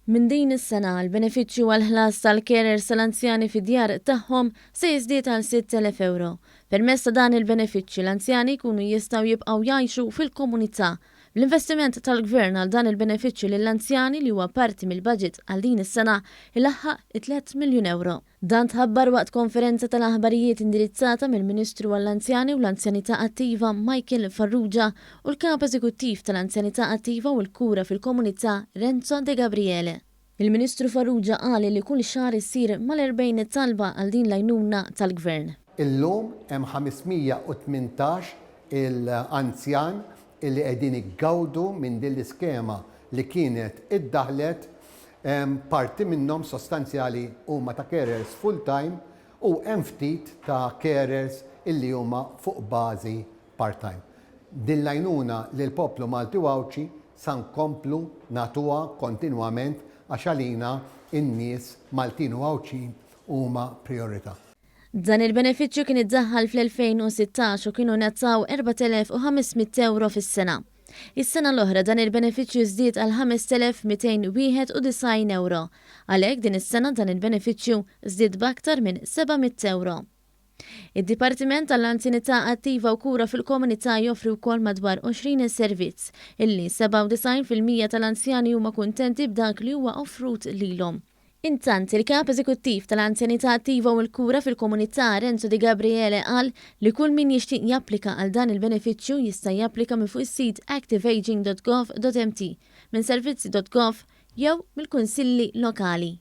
Min din is-sena l-benefiċċju għal-ħlas tal-carers tal-anzjani fid-djar tagħhom se jiżdied għal 6,000 euro. Permezz ta' dan il-benefiċċju l-anzjani jkunu jistgħu jibqgħu jgħixu fil-komunità. L-investiment tal-Gvern għal dan il-benefiċċju lill-anzjani li huwa parti mill-budget għal din is-sena ilaħħaq 3 miljun euro. Dan tħabbar waqt konferenza tal-aħbarijiet indirizzata mill-Ministru għall-Anzjani u l-Anzjanità Attiva Michael Farrugia u l-Kap Eżekuttiv tal-Anzjanità Attiva u l-Kura fil-Komunità Renzo De Gabriele. Il-Ministru Farrugia qal li kull xahar issir mal-40 talba għal din l-għajnuna tal-Gvern. Illum hemm 518 il-anzjan illi qegħdin iggawdu minn din l-iskema li kienet iddaħlet. Parti minnhom sostanzjali huma ta' carers full-time u hemm ftit ta' carers illi huma fuq bażi part-time. Din l-għajnuna lil poplu Malti Wawċi sa nkomplu nagħtuha kontinwament għax għalina in-nies Maltin Wawċin huma priorità. Dan il-benefiċċju kien iddaħħal fl-2016 u kienu nazzaw 4,500 euro fis-sena. Is-sena l-oħra dan il-benefiċċju żdied għal 5,291 euro. Għalhekk din is-sena dan il-benefiċċju żdied b'aktar minn 700 euro. Id-Dipartiment tal-Anzjanità Attiva u Kura fil-Komunità joffri wkoll madwar 20 servizz, illi 97% tal-anzjani huma kuntenti b'dak li huwa offrut lilhom. Intant, il-Kap Eżekuttiv tal-Anzjanità Attiva u l-Kura fil-Komunità Renzo De Gabriele qal li kull min jixtieq japplika għal dan il-benefiċċju jista' japplika minn fuq is-sit activeaging.gov.mt, minn servizzi.gov jew mill-kunsilli lokali.